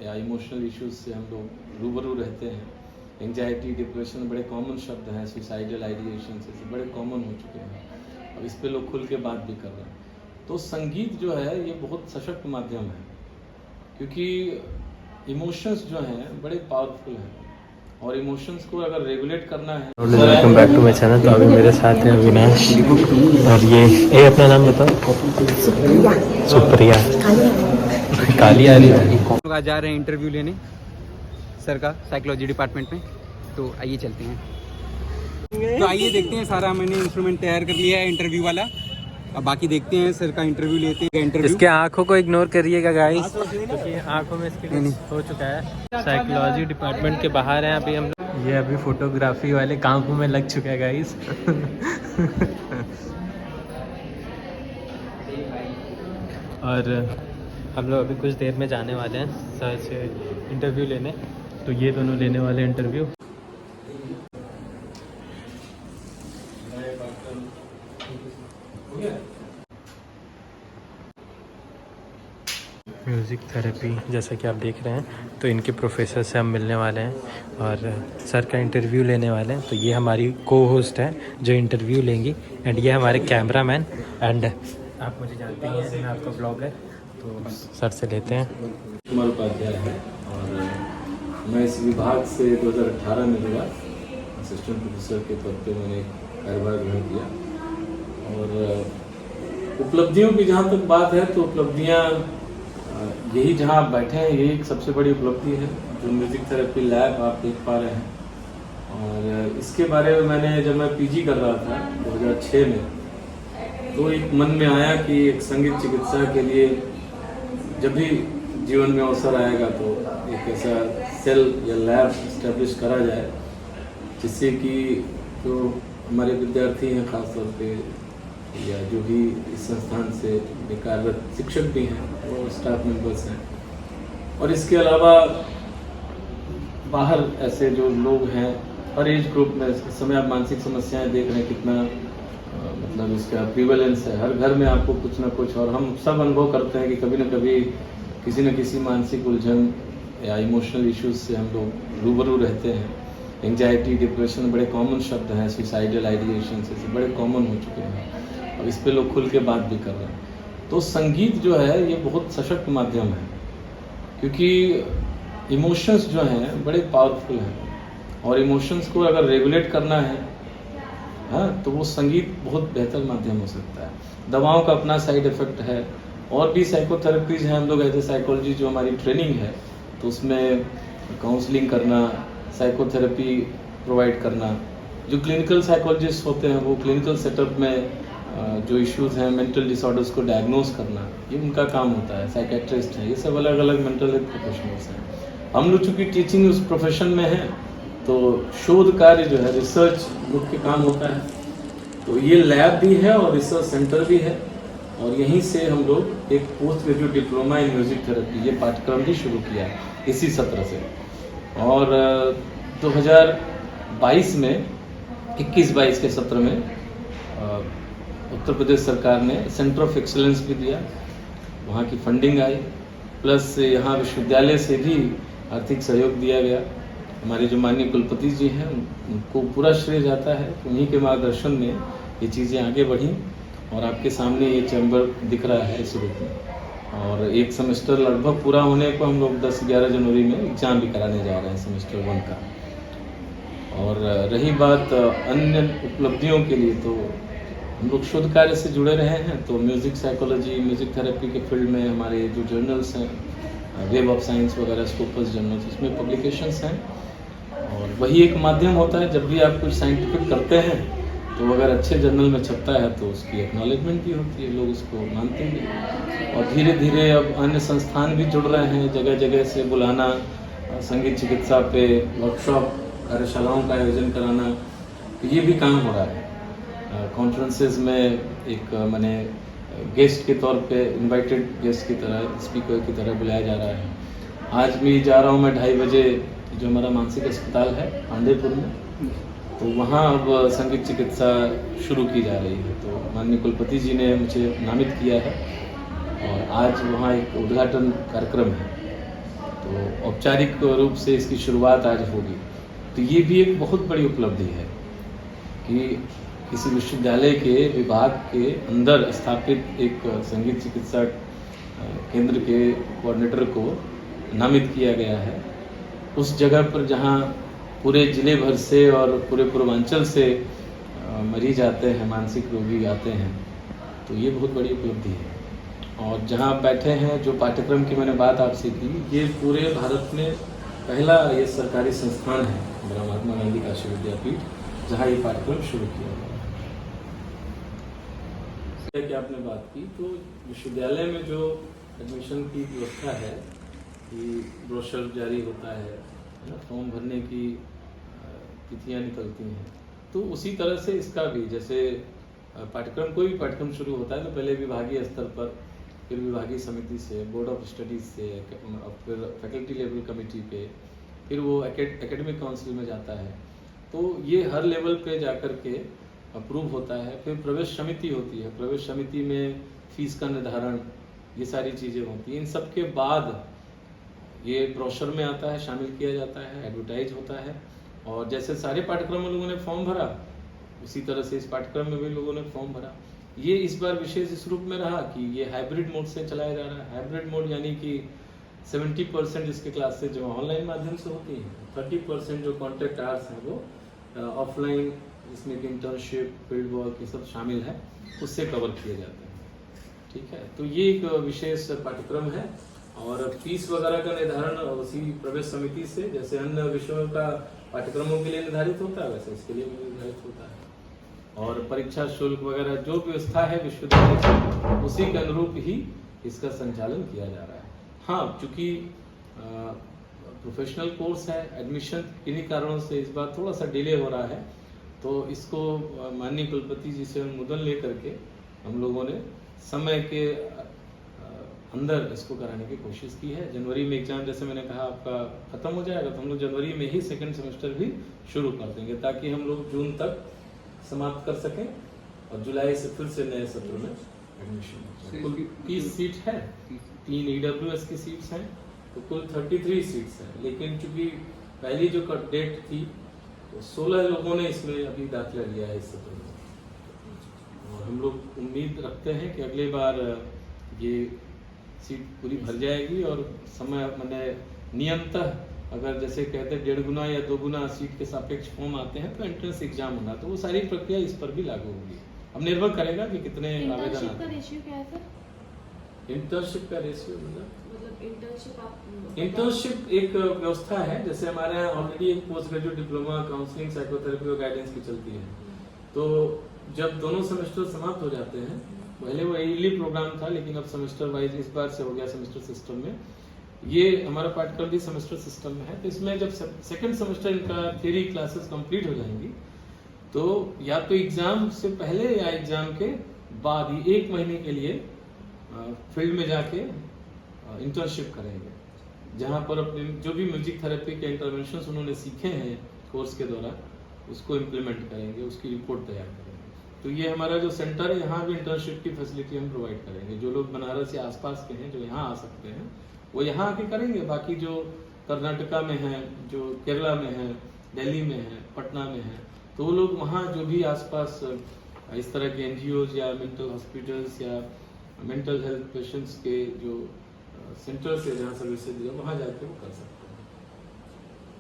या emotional issues से हम लोग रूबरू रहते हैं। एंजाइटी, डिप्रेशन बड़े कॉमन शब्द हैं, सुसाइडल आइडिएशन से बड़े कॉमन हो चुके हैं। अब इस पे लोग खुल के बात भी कर रहे हैं। तो संगीत जो है ये बहुत सशक्त माध्यम है, क्योंकि इमोशंस जो हैं बड़े पावरफुल हैं, और इमोशंस को अगर रेगुलेट करना है। Welcome back to my channel. तो अभी मेरे साथ है अविनाश, और ये अपना नाम बताओ। सुप्रिया कालिया। लोग आज जा रहे हैं इंटरव्यू लेने सर का साइकोलॉजी डिपार्टमेंट में, तो आइए चलते हैं। तो आइए देखते हैं, सारा मैंने इंस्ट्रूमेंट तैयार कर लिया है इंटरव्यू वाला। अब बाकी देखते हैं, सर का इंटरव्यू लेते हैं। इंटरव्यू इसके आंखों को इग्नोर करिएगा गाइस, क्योंकि आंखों में इसके हो चुका है। साइकोलॉजी डिपार्टमेंट के बाहर हैं अभी हम लोग। ये अभी फोटोग्राफी वाले कांपू में लग चुका है गाइस। और हम लोग अभी कुछ देर में जाने वाले हैं सर से इंटरव्यू लेने। तो ये दोनों लेने वाले इंटरव्यू। म्यूज़िक थेरेपी, जैसा कि आप देख रहे हैं, तो इनके प्रोफेसर से हम मिलने वाले हैं और सर का इंटरव्यू लेने वाले हैं। तो ये हमारी को होस्ट है जो इंटरव्यू लेंगी, एंड ये हमारे कैमरामैन, एंड आप मुझे जानते ही हैं, मैं आपका ब्लॉगर। तो सर से लेते हैं। कुमार उपाध्याय है, और मैं इस विभाग से 2018 में जुड़ा। असिस्टेंट प्रोफेसर के पद पे मैंने कार्यभार ग्रहण किया। और उपलब्धियों की जहाँ तक बात है, तो उपलब्धियाँ यही जहाँ आप बैठे हैं, यही एक सबसे बड़ी उपलब्धि है, जो म्यूज़िक थेरेपी लैब आप देख पा रहे हैं। और इसके बारे में मैंने, जब मैं पीजी कर रहा था 2006 में, तो एक मन में आया कि एक संगीत चिकित्सा के लिए जब भी जीवन में अवसर आएगा, तो एक ऐसा सेल या लैब इस्टेब्लिश करा जाए, जिससे कि जो हमारे विद्यार्थी हैं खास तौर पे, या जो भी इस संस्थान से कार्यरत शिक्षक भी हैं, वो स्टाफ मेंबर्स हैं, और इसके अलावा बाहर ऐसे जो लोग हैं हर एज ग्रुप में। इस समय आप मानसिक समस्याएं देख रहे हैं, कितना मतलब इसका प्रीवेलेंस है। हर घर में आपको कुछ ना कुछ, और हम सब अनुभव करते हैं कि कभी न कभी किसी न किसी मानसिक उलझन या इमोशनल इश्यूज से हम लोग रूबरू रहते हैं। एंजाइटी, डिप्रेशन बड़े कॉमन शब्द हैं, सुसाइडल आइडिएशन से बड़े कॉमन हो चुके हैं। अब इस पे लोग खुल के बात भी कर रहे हैं। तो संगीत जो है ये बहुत सशक्त माध्यम है, क्योंकि इमोशंस जो हैं बड़े पावरफुल हैं, और इमोशंस को अगर रेगुलेट करना है, हाँ, तो वो संगीत बहुत बेहतर माध्यम हो सकता है। दवाओं का अपना साइड इफ़ेक्ट है, और भी साइकोथेरेपीज़ हैं। हम लोग एज ए साइकोलॉजी जो हमारी ट्रेनिंग है, तो उसमें काउंसलिंग करना, साइकोथेरेपी प्रोवाइड करना। जो क्लिनिकल साइकोलॉजिस्ट होते हैं, वो क्लिनिकल सेटअप में जो इश्यूज़ हैं, मेंटल डिसऑर्डर्स को डायग्नोज करना, ये उनका काम होता है। साइकेट्रिस्ट हैं, ये सब अलग अलग मेंटल हेल्थ प्रोफेशनल्स हैं। हम लोग चूँकि टीचिंग उस प्रोफेशन में हैं, तो शोध कार्य जो है, रिसर्च मुख्य काम होता है। तो ये लैब भी है और रिसर्च सेंटर भी है, और यहीं से हम लोग एक post graduate diploma in music therapy, ये पाठ्यक्रम भी शुरू किया है इसी सत्र से। और 2022 में 21-22 के सत्र में उत्तर प्रदेश सरकार ने सेंटर ऑफ एक्सीलेंस भी दिया, वहाँ की फंडिंग आई, प्लस यहाँ विश्वविद्यालय से भी आर्थिक सहयोग दिया गया। हमारे जो माननीय कुलपति जी हैं, उनको पूरा श्रेय जाता है। उन्हीं के मार्गदर्शन में ये चीज़ें आगे बढ़ी, और आपके सामने ये चैम्बर दिख रहा है इस रूप में। और एक सेमेस्टर लगभग पूरा होने को हम लोग 10-11 जनवरी में एग्ज़ाम भी कराने जा रहे हैं सेमेस्टर 1 का। और रही बात अन्य उपलब्धियों के लिए, तो हम लोग शोध कार्य से जुड़े रहे हैं। तो म्यूज़िक साइकोलॉजी, म्यूज़िक थेरेपी के फील्ड में हमारे जो जर्नल्स हैं, वेब ऑफ साइंस वगैरह, स्कोपस जर्नल्स, उसमें पब्लिकेशंस हैं। और वही एक माध्यम होता है, जब भी आप कुछ साइंटिफिक करते हैं, तो अगर अच्छे जर्नल में छपता है, तो उसकी एक्नॉलेजमेंट भी होती है, लोग उसको मानते हैं। और धीरे धीरे अब अन्य संस्थान भी जुड़ रहे हैं, जगह जगह से बुलाना, संगीत चिकित्सा पे वर्कशॉप, कार्यशालाओं का आयोजन कराना, तो ये भी काम हो रहा है। कॉन्फ्रेंसेस में एक मैंने गेस्ट के तौर पे, इनवाइटेड गेस्ट की तरह, स्पीकर की तरह बुलाया जा रहा है। आज भी जा रहा हूँ मैं 2:30 बजे, जो हमारा मानसिक अस्पताल है पांडेपुर में, तो वहाँ अब संगीत चिकित्सा शुरू की जा रही है। तो माननीय कुलपति जी ने मुझे नामित किया है, और आज वहाँ एक उद्घाटन कार्यक्रम है। तो औपचारिक रूप से इसकी शुरुआत आज होगी। तो ये भी एक बहुत बड़ी उपलब्धि है कि किसी विश्वविद्यालय के विभाग के अंदर स्थापित एक संगीत चिकित्सा केंद्र के कोऑर्डिनेटर को नामित किया गया है उस जगह पर जहां पूरे जिले भर से और पूरे पूर्वांचल से मरीज आते हैं, मानसिक रोगी आते हैं। तो ये बहुत बड़ी उपलब्धि है। और जहां आप बैठे हैं, जो पाठ्यक्रम की मैंने बात आपसे की, ये पूरे भारत में पहला ये सरकारी संस्थान है, मेरा महात्मा गांधी काशी विद्यापीठ, जहां ये पाठ्यक्रम शुरू किया गया। कि आपने बात की, तो विश्वविद्यालय में जो एडमिशन की व्यवस्था है कि ब्रोशर जारी होता है ना, फॉर्म भरने की तिथियां निकलती हैं, तो उसी तरह से इसका भी, जैसे पाठ्यक्रम, कोई भी पाठ्यक्रम शुरू होता है तो पहले विभागीय स्तर पर, फिर विभागीय समिति से, बोर्ड ऑफ स्टडीज से, फिर फैकल्टी लेवल कमेटी पे, फिर वो एकेडमिक काउंसिल में जाता है। तो ये हर लेवल पे जाकर के अप्रूव होता है। फिर प्रवेश समिति होती है, प्रवेश समिति में फीस का निर्धारण, ये सारी चीज़ें होती हैं। इन सब के बाद ये ब्रोशर में आता है, शामिल किया जाता है, एडवर्टाइज होता है। और जैसे सारे पाठ्यक्रम में लोगों ने फॉर्म भरा, उसी तरह से इस पाठ्यक्रम में भी लोगों ने फॉर्म भरा। ये इस बार विशेष इस रूप में रहा कि ये हाइब्रिड मोड से चलाया जा रहा है। हाइब्रिड मोड यानी कि 70% इसके क्लासेज जो ऑनलाइन माध्यम से होती हैं, 30% जो कॉन्ट्रैक्ट आवर्स हैं वो ऑफलाइन, जिसमें कि इंटर्नशिप, फील्ड वर्क, ये सब शामिल है, उससे कवर किए जाते हैं। ठीक है, तो ये एक विशेष पाठ्यक्रम है। और फीस वगैरह का निर्धारण उसी प्रवेश समिति से, जैसे अन्य विषयों का पाठ्यक्रमों के लिए निर्धारित होता है, वैसे इसके लिए भी निर्धारित होता है। और परीक्षा शुल्क वगैरह जो व्यवस्था है विश्वविद्यालय से, उसी के अनुरूप ही इसका संचालन किया जा रहा है। हाँ, चूंकि प्रोफेशनल कोर्स है, एडमिशन किन्हीं कारणों से इस बार थोड़ा सा डिले हो रहा है, तो इसको माननीय कुलपति जी से अनुमोदन लेकर के हम लोगों ने समय के अंदर इसको कराने की कोशिश की है। जनवरी में एग्जाम, जैसे मैंने कहा, आपका खत्म हो जाएगा, तो हम लोग जनवरी में ही सेकंड सेमेस्टर भी शुरू कर देंगे, ताकि हम लोग जून तक समाप्त कर सकें और जुलाई से फिर से नए सत्र में एडमिशन। कुल 30 सीट है, 3 EWS की सीट्स हैं, तो कुल 33 सीट्स हैं। लेकिन चूंकि पहली जो डेट थी, तो 16 लोगों ने इसमें अभी दाखिला लिया है इस सत्र में। और हम लोग उम्मीद रखते हैं कि अगली बार ये सीट पूरी भर जाएगी और समय मैंने नियमतः, अगर जैसे कहते हैं 1.5 गुना या 2 गुना सीट के सापेक्ष फॉर्म आते हैं, तो एंट्रेंस एग्जाम होना, तो वो सारी प्रक्रिया इस पर भी लागू होगी। अब निर्भर करेगा कि कितने आवेदन आते हैं। का रेशियो क्या है सर? इंटर्नशिप का रेशियो मतलब इंटर्नशिप एक व्यवस्था है। जैसे हमारे यहाँ ऑलरेडी एक post graduate diploma counselling, psychotherapy और गाइडेंस की चलती है। तो जब दोनों सेमेस्टर समाप्त हो जाते हैं, पहले वो ईयरली प्रोग्राम था, लेकिन अब सेमेस्टर वाइज इस बार से हो गया सेमेस्टर सिस्टम में। ये हमारा पाठ्यक्रम भी सेमेस्टर सिस्टम में है। तो इसमें जब सेकंड सेमेस्टर इनका थ्योरी क्लासेस कंप्लीट हो जाएंगी, तो या तो एग्जाम से पहले या एग्जाम के बाद ही 1 महीने के लिए फील्ड में जाके इंटर्नशिप करेंगे, जहाँ पर अपने जो भी म्यूजिक थेरेपी के इंटरवेंशंस उन्होंने सीखे हैं कोर्स के दौरान, उसको इम्प्लीमेंट करेंगे, उसकी रिपोर्ट तैयार करेंगे। तो ये हमारा जो सेंटर है, यहाँ भी इंटर्नशिप की फैसिलिटी हम प्रोवाइड करेंगे। जो लोग बनारस या आसपास के हैं, जो यहाँ आ सकते हैं, वो यहाँ आके करेंगे। बाकी जो कर्नाटका में है, जो केरला में है, दिल्ली में है, पटना में है, तो वो लोग वहाँ जो भी आसपास इस तरह के NGOs या मेंटल हॉस्पिटल्स या मेंटल हेल्थ पेशेंट्स के जो सेंटर्स है, जहाँ सर्विसेज दिया, वहाँ जाके वो कर सकते हैं।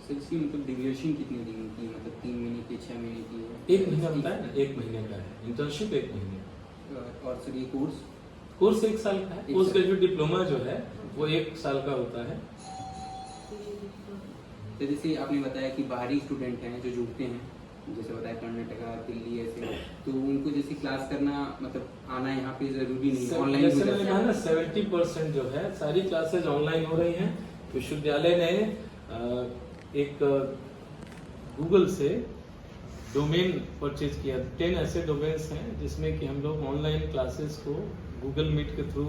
सर, इसकी मतलब ड्यूरेशन कितने दिन की, मतलब 3 महीने की, 6 महीने की है? 1 महीना होता है ना, 1 महीने का है इंटर्नशिप, 1 महीने। और सर ये कोर्स 1 साल का है। पोस्ट ग्रेजुएट डिप्लोमा जो है वो 1 साल का होता है। तो जैसे आपने बताया कि बाहरी स्टूडेंट हैं जो जुड़ते हैं, जैसे बताया कर्नाटका, दिल्ली, ऐसे, तो उनको जैसे क्लास करना, मतलब आना यहाँ पे जरूरी नहीं है, ऑनलाइन जैसे मैंने कहा ना, 70% जो है सारी क्लासेज ऑनलाइन हो रही हैं। विश्वविद्यालय ने एक गूगल से डोमेन परचेज किया। 10 ऐसे डोमेन्स हैं जिसमें कि हम लोग ऑनलाइन क्लासेस को गूगल मीट के थ्रू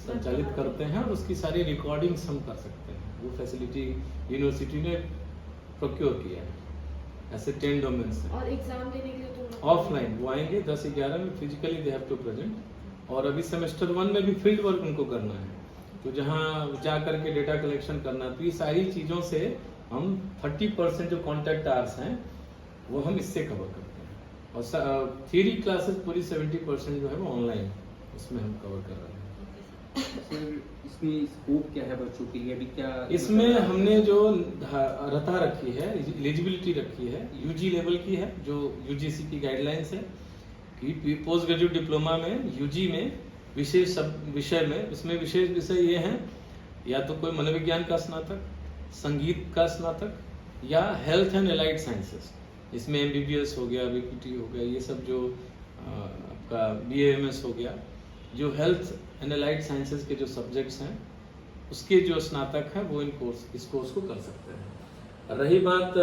संचालित करते हैं, और उसकी सारी रिकॉर्डिंग्स हम कर सकते हैं। वो फैसिलिटी यूनिवर्सिटी ने प्रोक्योर किया है। ऐसे 10 डोमेन्स हैं। और एग्जाम देने के लिए तो ऑफलाइन वो आएंगे 10-11 में, physically they have to present. और अभी सेमेस्टर 1 में भी फील्ड वर्क उनको करना है। तो जहाँ जा करके डेटा कलेक्शन करना, तो ये सारी चीज़ों से हम 30% जो कॉन्टैक्ट आवर्स हैं वो हम इससे कवर करते हैं। और थियरी क्लासेस पूरी 70% जो है वो ऑनलाइन उसमें हम कवर कर रहे हैं। सर इसमें स्कोप क्या है बच्चों के लिए, अभी क्या इसमें हमने जो रता रखी है, एलिजिबिलिटी रखी है, यूजी लेवल की है, जो यूजीसी की गाइडलाइंस है कि पोस्ट ग्रेजुएट डिप्लोमा में यूजी में विशेष विषय में, उसमें विशेष विषय ये हैं या तो कोई मनोविज्ञान का स्नातक, संगीत का स्नातक या हेल्थ एंड एलाइड साइंसेस। इसमें एमबीबीएस हो गया, बीपीटी हो गया, ये सब जो आपका बीएएमएस हो गया, जो हेल्थ एंड एलाइड साइंसेस के जो सब्जेक्ट्स हैं उसके जो स्नातक हैं वो इस कोर्स को कर सकते हैं। रही बात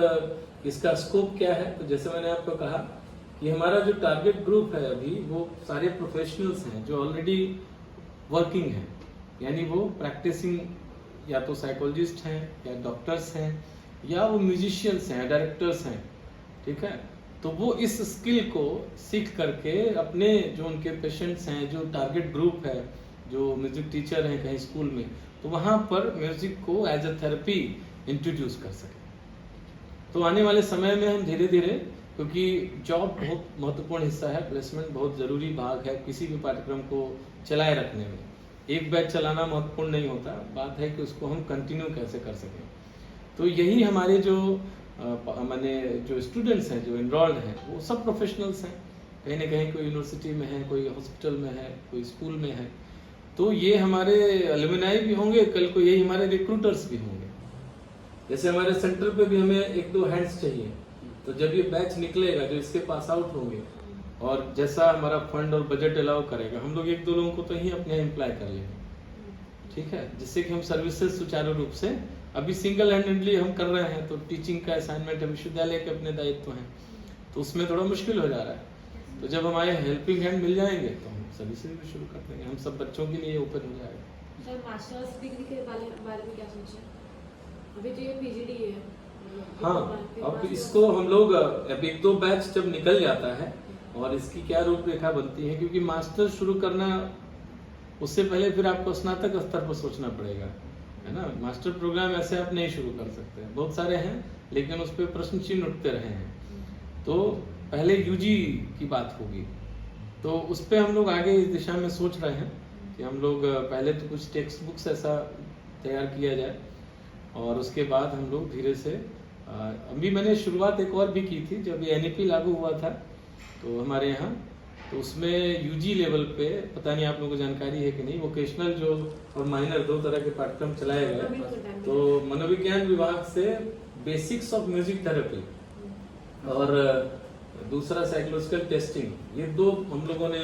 इसका स्कोप क्या है, तो जैसे मैंने आपको कहा कि हमारा जो टारगेट ग्रुप है अभी वो सारे प्रोफेशनल्स हैं जो ऑलरेडी वर्किंग हैं, यानी वो प्रैक्टिसिंग या तो साइकोलॉजिस्ट हैं या डॉक्टर्स हैं या वो म्यूजिशियंस हैं, डायरेक्टर्स हैं, ठीक है। तो वो इस स्किल को सीख करके अपने जो उनके पेशेंट्स हैं, जो टारगेट ग्रुप है, जो म्यूजिक टीचर हैं कहीं स्कूल में, तो वहाँ पर म्यूजिक को एज अ थेरेपी इंट्रोड्यूस कर सकें। तो आने वाले समय में हम धीरे धीरे, क्योंकि जॉब बहुत महत्वपूर्ण हिस्सा है, प्लेसमेंट बहुत ज़रूरी भाग है किसी भी पाठ्यक्रम को चलाए रखने में। एक बैच चलाना महत्वपूर्ण नहीं होता, बात है कि उसको हम कंटिन्यू कैसे कर सकें। तो यही हमारे जो माने जो स्टूडेंट्स हैं, जो इनरोल्ड हैं, वो सब प्रोफेशनल्स हैं, कहीं ना कहीं कोई यूनिवर्सिटी में है, कोई हॉस्पिटल में है, कोई स्कूल में है। तो ये हमारे एलुमनाई भी होंगे, कल को यही हमारे रिक्रूटर्स भी होंगे। जैसे हमारे सेंटर पे भी हमें 1-2 हैंड्स चाहिए, तो जब ये बैच निकलेगा जो इसके पास आउट होंगे और जैसा हमारा फंड और बजट अलाउ करेगा, हम लोग 1-2 लोगों को तो ही अपने एम्प्लॉय कर लेंगे, ठीक है, जिससे कि हम सर्विसेज सुचारू रूप से, अभी सिंगल हैंडेडली हम कर रहे हैं, तो टीचिंग का असाइनमेंट है, विश्वविद्यालय के अपने दायित्व हैं, तो उसमें थोड़ा मुश्किल हो जा रहा है। तो जब हमारे हेल्पिंग हैंड मिल जाएंगे तो हम सर्विसेज भी शुरू कर देंगे, हम सब बच्चों के लिए ओपन हो जाएगा। सर मास्टर्स डिग्री के बारे में क्या सोचे? अभी तो ये पीजीडी है। हाँ, अब इसको हम लोग अब 1-2 बैच जब निकल जाता है और इसकी क्या रूपरेखा बनती है, क्योंकि मास्टर शुरू करना उससे पहले फिर आपको स्नातक स्तर पर सोचना पड़ेगा, है ना। मास्टर प्रोग्राम ऐसे आप नहीं शुरू कर सकते, बहुत सारे हैं लेकिन उस पर प्रश्न चिन्ह उठते रहे हैं। तो पहले यूजी की बात होगी, तो उस पर हम लोग आगे इस दिशा में सोच रहे हैं कि हम लोग पहले तो कुछ टेक्स्ट बुक्स ऐसा तैयार किया जाए और उसके बाद हम लोग धीरे से, अभी मैंने शुरुआत एक और भी की थी जब ये एनईपी लागू हुआ था तो हमारे यहाँ, तो उसमें यूजी लेवल पे, पता नहीं आप लोगों को जानकारी है कि नहीं, वोकेशनल जो और माइनर 2 तरह के पाठ्यक्रम चलाए गए। तो मनोविज्ञान विभाग से बेसिक्स ऑफ म्यूजिक थेरेपी और दूसरा साइकोलॉजिकल टेस्टिंग, ये 2 हम लोगों ने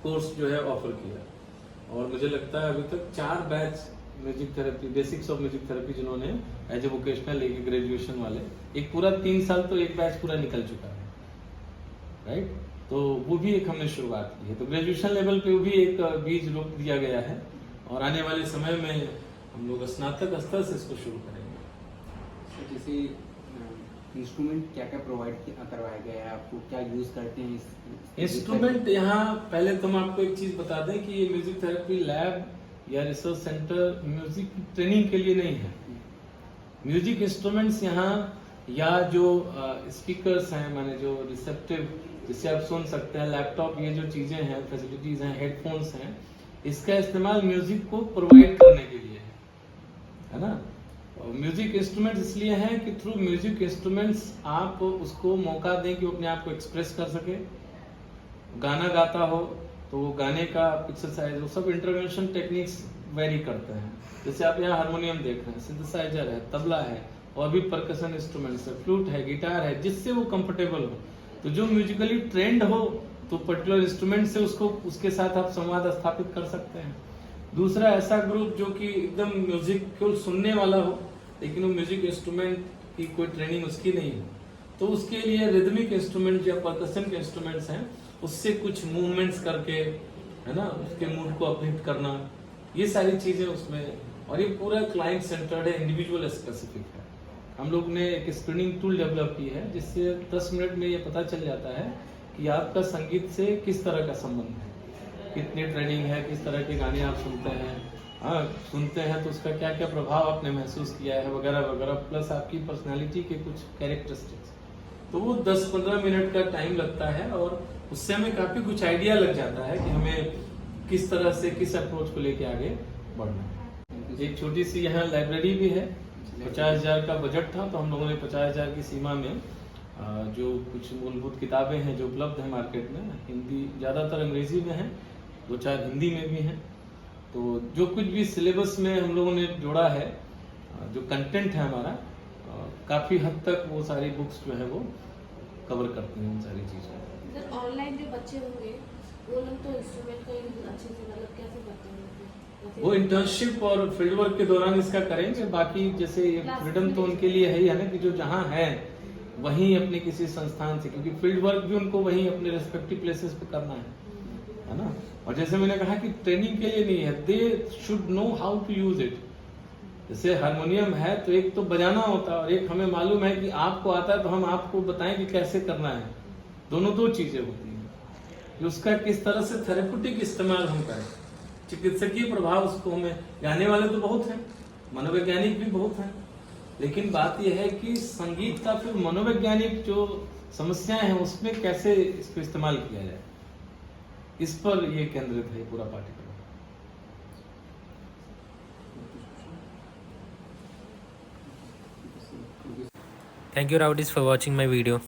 कोर्स जो है ऑफर किया और मुझे लगता है अभी तक 4 batch music therapy, basics of music therapy जिन्होंने एज ए वोकेशनल लेके ग्रेजुएशन वाले, एक पूरा 3 साल तो एक बैच पूरा निकल चुका है, राइट। तो वो भी एक हमने शुरुआत की है, तो ग्रेजुएशन लेवल पे वो भी एक बीज रोप दिया गया है और आने वाले समय में हम लोग स्नातक स्तर से इसको शुरू करेंगे। तो जैसे इंस्ट्रूमेंट क्या क्या प्रोवाइड करवाया गया है आपको, क्या यूज करते हैं इंस्ट्रूमेंट? यहाँ पहले तो हम आपको एक चीज बता दें कि ये म्यूजिक थेरेपी लैब या रिसर्च सेंटर म्यूजिक ट्रेनिंग के लिए नहीं है। म्यूजिक इंस्ट्रूमेंट्स यहाँ या जो स्पीकर्स हैं, माने जो रिसेप्टिव जिससे आप सुन सकते हैं, लैपटॉप, ये जो चीजें हैं, फैसिलिटीज हैं, हेडफोन्स हैं, इसका इस्तेमाल म्यूजिक को प्रोवाइड करने के लिए है ना। म्यूजिक इंस्ट्रूमेंट्स इसलिए हैं कि थ्रू म्यूजिक इंस्ट्रूमेंट्स आप उसको मौका दें कि वो अपने आप को एक्सप्रेस कर सके। गाना गाता हो तो वो गाने का एक्सरसाइज, वो सब इंटरवेंशन टेक्निक्स वेरी करते हैं। जैसे आप यहाँ हारमोनियम देख रहे हैं, सिंथेसाइजर है, तबला है और भी परकशन इंस्ट्रूमेंट्स है, फ्लूट है, गिटार है, जिससे वो कंफर्टेबल हो। तो जो म्यूजिकली ट्रेंड हो तो पर्टिकुलर इंस्ट्रूमेंट से उसको, उसके साथ आप संवाद स्थापित कर सकते हैं। दूसरा ऐसा ग्रुप जो कि एकदम म्यूजिक केवल सुनने वाला हो लेकिन वो म्यूजिक इंस्ट्रूमेंट की कोई ट्रेनिंग उसकी नहीं हो, तो उसके लिए रिदमिक इंस्ट्रूमेंट या परकशन के इंस्ट्रूमेंट्स हैं, उससे कुछ मूवमेंट्स करके, है ना, उसके मूड को अपलिफ्ट करना, ये सारी चीजें उसमें। और ये पूरा क्लाइंट सेंटर्ड है, इंडिविजुअल स्पेसिफिक है। हम लोग ने एक स्क्रीनिंग टूल डेवलप की है जिससे 10 मिनट में ये पता चल जाता है कि आपका संगीत से किस तरह का संबंध है, कितनी ट्रेनिंग है, किस तरह के गाने आप सुनते हैं, हाँ सुनते हैं तो उसका क्या क्या प्रभाव आपने महसूस किया है वगैरह वगैरह, प्लस आपकी पर्सनालिटी के कुछ कैरेक्टरिस्टिक्स। तो वो 10-15 मिनट का टाइम लगता है और उससे हमें काफ़ी कुछ आइडिया लग जाता है कि हमें किस तरह से किस अप्रोच को लेके आगे बढ़ना है। एक छोटी सी यहाँ लाइब्रेरी भी है। 50,000 का बजट था तो हम लोगों ने 50,000 की सीमा में जो कुछ मूलभूत किताबें हैं जो उपलब्ध हैं मार्केट में, हिंदी ज़्यादातर अंग्रेजी में है, 2-4 हिंदी में भी हैं। तो जो कुछ भी सिलेबस में हम लोगों ने जोड़ा है, जो कंटेंट है हमारा, काफ़ी हद तक वो सारी बुक्स जो है वो कवर करती हैं उन सारी चीज़ों को। सर ऑनलाइन जो बच्चे होंगे वो लोग तो इंस्ट्रूमेंट का यूज अच्छे से मतलब कैसे करते हैं? वो इंटर्नशिप और फील्ड वर्क के दौरान इसका करेंगे। बाकी जैसे फ्रीडम तो उनके लिए है ही है ना कि जो जहाँ है वहीं अपने किसी संस्थान से, क्योंकि फील्ड वर्क भी उनको वहीं अपने रेस्पेक्टिव प्लेसेस पे करना है ना। और जैसे मैंने कहा कि ट्रेनिंग के लिए नहीं है, they should know how to use it. जैसे हारमोनियम है तो एक तो बजाना होता है और एक हमें मालूम है कि आपको आता है तो हम आपको बताएं कि कैसे करना है। दोनों दो चीजें होती हैं कि उसका किस तरह से थेरेप्यूटिक इस्तेमाल हम करें। चिकित्सकीय प्रभाव उसको हमें, गाने वाले तो बहुत हैं, मनोवैज्ञानिक भी बहुत हैं, लेकिन बात यह है कि संगीत का फिर मनोवैज्ञानिक जो समस्याएं हैं उसमें कैसे इसको इस्तेमाल किया जाए, इस पर ये केंद्रित है पूरा पाठ्यक्रम। Thank you, Rowdies, for watching my video.